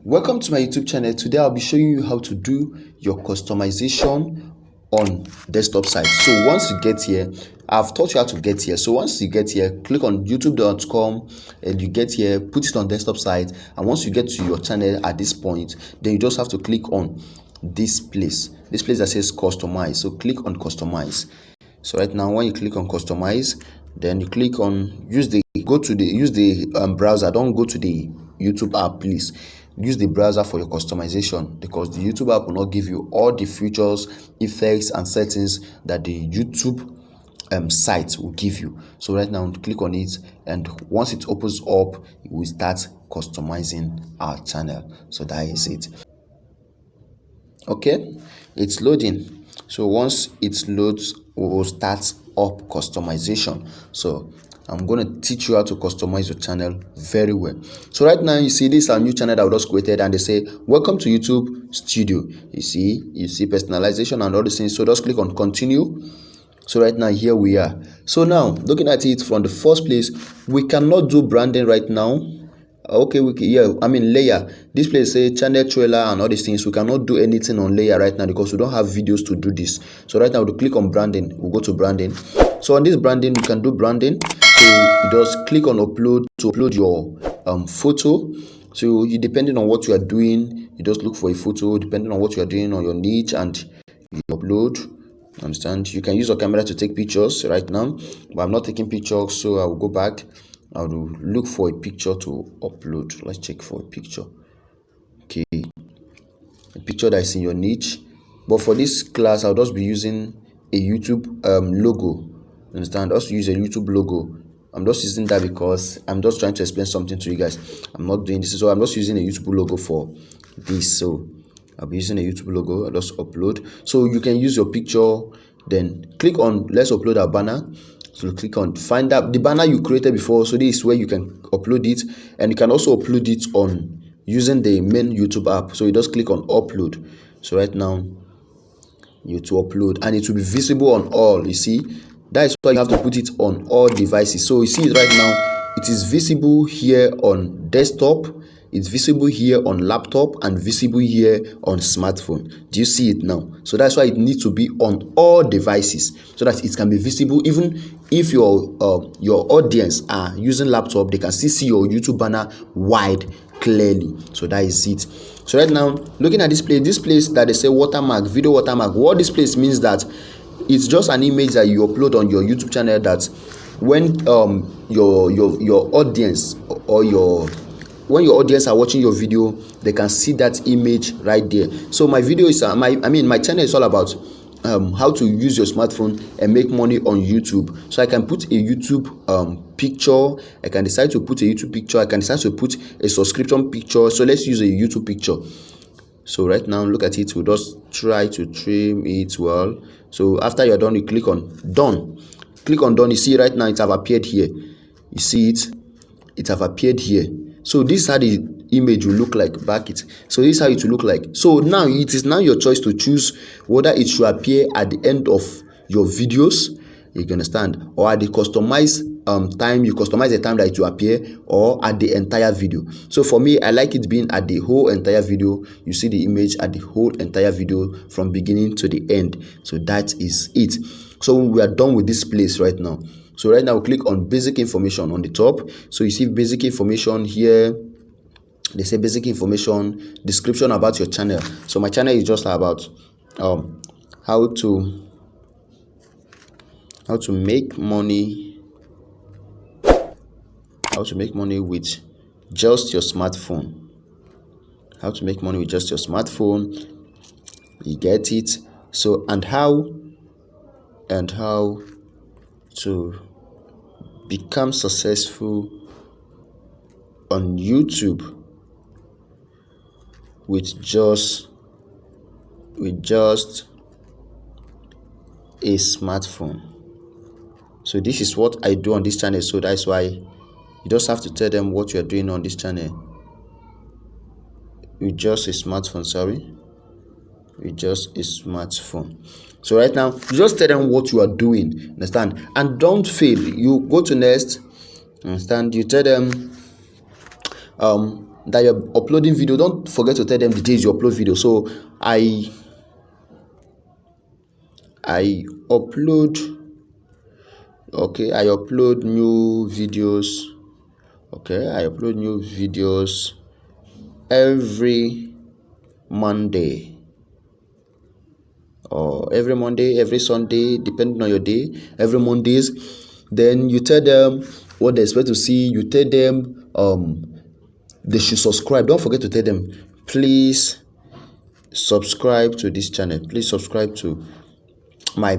Welcome to my YouTube channel. Today I'll be showing you how to do your customization on desktop site. So once you get here, I've taught you how to get here. So once you get here, click on youtube.com and you get here, put it on desktop site. And once you get to your channel at this point, then you just have to click on this place that says customize. So click on customize. So right now, when you click on customize, then you click on use the browser. Don't go to the YouTube app, please. Use the browser for your customization, because the YouTube app will not give you all the features, effects and settings that the YouTube site will give you. So right now, click on it, and once it opens up, we start customizing our channel. So that is it. Okay, it's loading. So once it loads, we will start up customization. So I'm going to teach you how to customize your channel very well. So right now, you see this is our new channel that we just created, and they say welcome to YouTube Studio. You see personalization and all these things. So just click on continue. So right now, here we are. So now, looking at it from the first place, we cannot do branding right now. Okay, layer. This place say channel trailer and all these things. We cannot do anything on layer right now because we don't have videos to do this. So right now, we'll click on branding. We'll go to branding. So on this branding, you can do branding. So you just click on upload to upload your photo. So you, depending on what you are doing, you just look for a photo depending on what you are doing on your niche, and you upload. Understand? You can use your camera to take pictures right now, but I'm not taking pictures, so I will go back. I will look for a picture to upload. Let's check for a picture. Okay, a picture that is in your niche. But for this class, I'll just be using a YouTube logo. Understand? Also use a YouTube logo. I'm just using that because I'm just trying to explain something to you guys. I'm not doing this, so I'm just using a YouTube logo for this. So I'll be using a YouTube logo. I'll just upload. So you can use your picture, then click on let's upload our banner. So click on find out the banner you created before. So this is where you can upload it, and you can also upload it on using the main YouTube app. So you just click on upload. So right now, you to upload, and it will be visible on all. You see, that is why you have to put it on all devices. So you see it right now, it is visible here on desktop, it's visible here on laptop, and visible here on smartphone. Do you see it now? So that's why it needs to be on all devices, so that it can be visible. Even if your audience are using laptop, they can still see your YouTube banner wide clearly. So that is it. So right now, looking at this place that they say watermark, video watermark, what this place means that it's just an image that you upload on your YouTube channel, that when your audience or when your audience are watching your video, they can see that image right there. So my video is my channel is all about how to use your smartphone and make money on YouTube. So I can put a YouTube picture. I can decide to put a YouTube picture. I can decide to put a subscription picture. So let's use a YouTube picture. So right now, look at it. We'll just try to trim it well. So after you're done, you click on done. Click on done. You see right now it have appeared here. You see it have appeared here. So this is how the image will look like. Back it. So this is how it will look like. So now it is now your choice to choose whether it should appear at the end of your videos, you can understand, or at the customized time. You customize the time that it will appear, or at the entire video. So for me, I like it being at the whole entire video. You see the image at the whole entire video from beginning to the end. So that is it. So we are done with this place right now. So right now, we click on basic information on the top. So you see basic information here. They say basic information, description about your channel. So my channel is just about how to make money, with just your smartphone. How to make money with just your smartphone. You get it. So and how to become successful on YouTube with just a smartphone. So this is what I do on this channel. So that's why you just have to tell them what you are doing on this channel with just a smartphone. With just a smartphone. So right now, you just tell them what you are doing. Understand? And don't fail. You go to next. Understand? You tell them that you're uploading video, don't forget to tell them the days you upload video. So I upload, okay, I upload new videos. Okay, I upload new videos every Monday, or every Monday, every Sunday, depending on your day, every Mondays. Then you tell them what they expect to see. You tell them they should subscribe. Don't forget to tell them, please subscribe to this channel. Please subscribe to my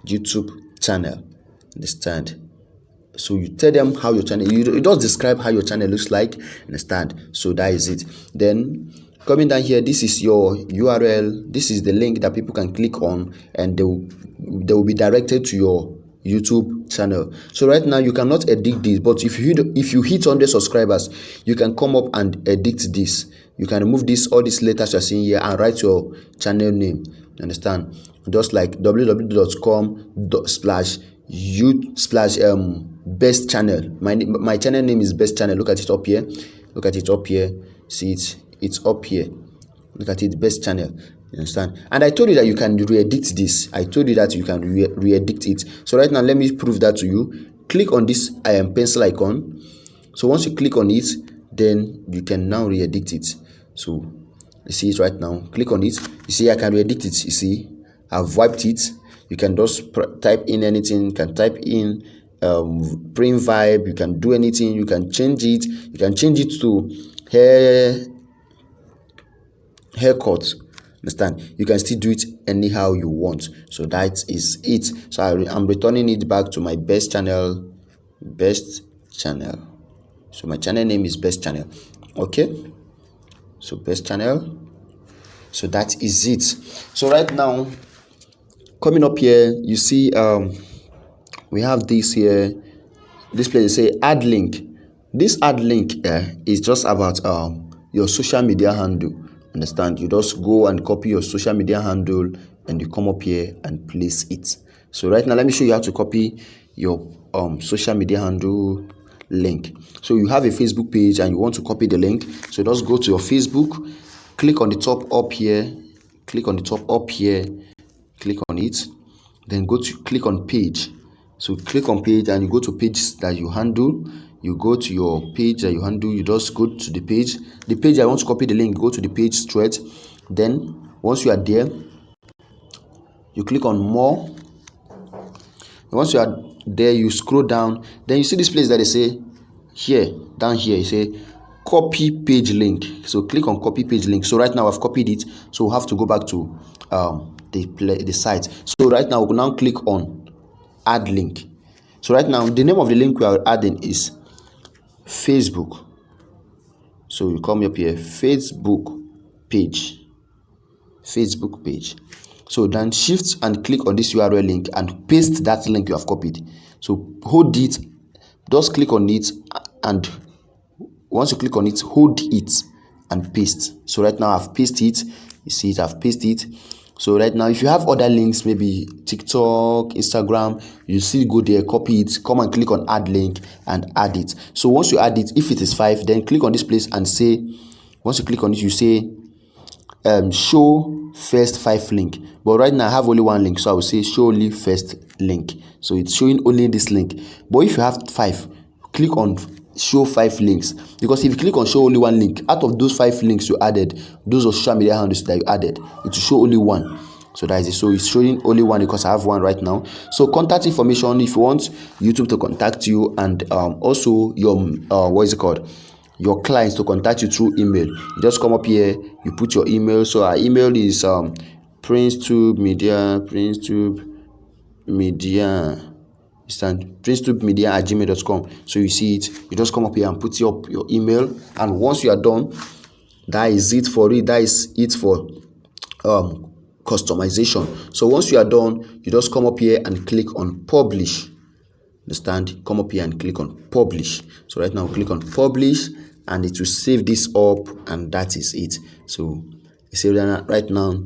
YouTube channel. Understand? So you tell them how your channel, you just describe how your channel looks like. Understand? So that is it. Then coming down here, this is your URL. This is the link that people can click on, and they will be directed to your YouTube channel. So right now you cannot edit this, but if you hit 100 subscribers, you can come up and edit this. You can remove this, all these letters you're seeing here, and write your channel name. Understand? Just like www.com/best channel. My channel name is best channel. Look at it up here. Look at it up here. See it? It's up here. Look at it, best channel. You understand? And I told you that you can re-edit this. I told you that you can re-edit it. So right now, let me prove that to you. Click on this pencil icon. So once you click on it, then you can now re-edit it. So you see it right now. Click on it. You see I can re-edit it. You see I've wiped it. You can just type in anything. You can type in print vibe. You can do anything. You can change it. You can change it to haircut. Understand? You can still do it anyhow you want. So that is it. So I'm returning it back to my best channel. So my channel name is best channel. Okay, so best channel. So that is it. So right now, coming up here, you see we have this here. This place say add link. This add link is just about your social media handle. Understand? You just go and copy your social media handle, and you come up here and place it. So right now, let me show you how to copy your social media handle link. So you have a Facebook page and you want to copy the link. So just go to your Facebook, click on the top up here, click on the top up here, click on it, then go to click on page. So click on page and you go to page that you handle. You go to your page that you handle. You just go to the page I want to copy the link. Go to the page straight. Then once you are there, you click on more. Once you are there, you scroll down. Then you see this place that they say here, down here, you say copy page link. So click on copy page link. So right now I've copied it, so we'll have to go back to the site. So right now we'll now click on add link. So right now the name of the link we are adding is Facebook. So you come up here, Facebook page. So then shift and click on this URL link and paste that link you have copied. So hold it, just click on it, and once you click on it, hold it and paste. So right now I've pasted it. You see it, I've pasted it. So right now, if you have other links, maybe TikTok, Instagram, you still go there, copy it, come and click on add link and add it. So once you add it, if it is 5, then click on this place and say, once you click on it, you say show first 5 link. But right now I have only 1 link, so I will say show only first link. So it's showing only this link. But if you have 5, click on show 5 links, because if you click on show only 1 link, out of those 5 links you added, those are social media handles that you added, it will show only 1. So that is it. So it's showing only 1 because I have 1 right now. So contact information, if you want YouTube to contact you, and also your your clients to contact you through email, you just come up here, you put your email. So our email is Princetube Media, princetube@gmail.com. So you see it, you just come up here and put up your email, and once you are done, that is it for it. That is it for customization. So once you are done, you just come up here and click on publish. Understand? Come up here and click on publish. So right now click on publish, and it will save this up, and that is it. So you see right now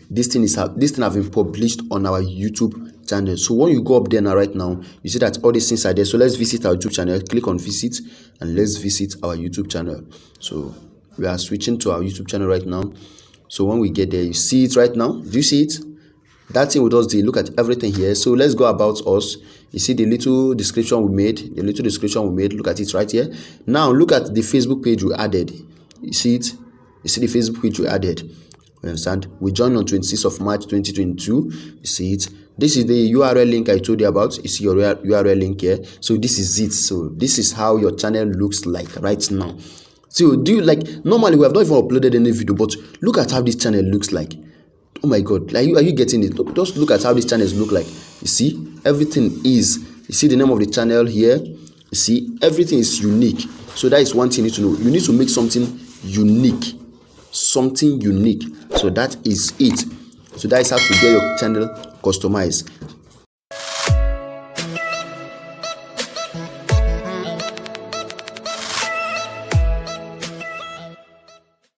this thing has been published on our YouTube channel. So when you go up there now, right now, you see that all these things are there. So let's visit our YouTube channel. Click on visit and let's visit our YouTube channel. So we are switching to our YouTube channel right now. So when we get there, you see it right now. Do you see it? That thing with us, look at everything here. So let's go about us. You see the little description we made. Look at it right here. Now look at the Facebook page we added. You see it? You see the Facebook page we added. You understand? We joined on 26th of March 2022. You see it? This is the URL link I told you about. You see your URL link here. So this is it. So this is how your channel looks like right now. So do you like, normally we have not even uploaded any video, but look at how this channel looks like. Oh my god, are you getting it? Look, just look at how these channels look like. You see, everything is, you see the name of the channel here. You see, everything is unique. So that is one thing you need to know. You need to make something unique. So that is it. So that is how to get your channel customized.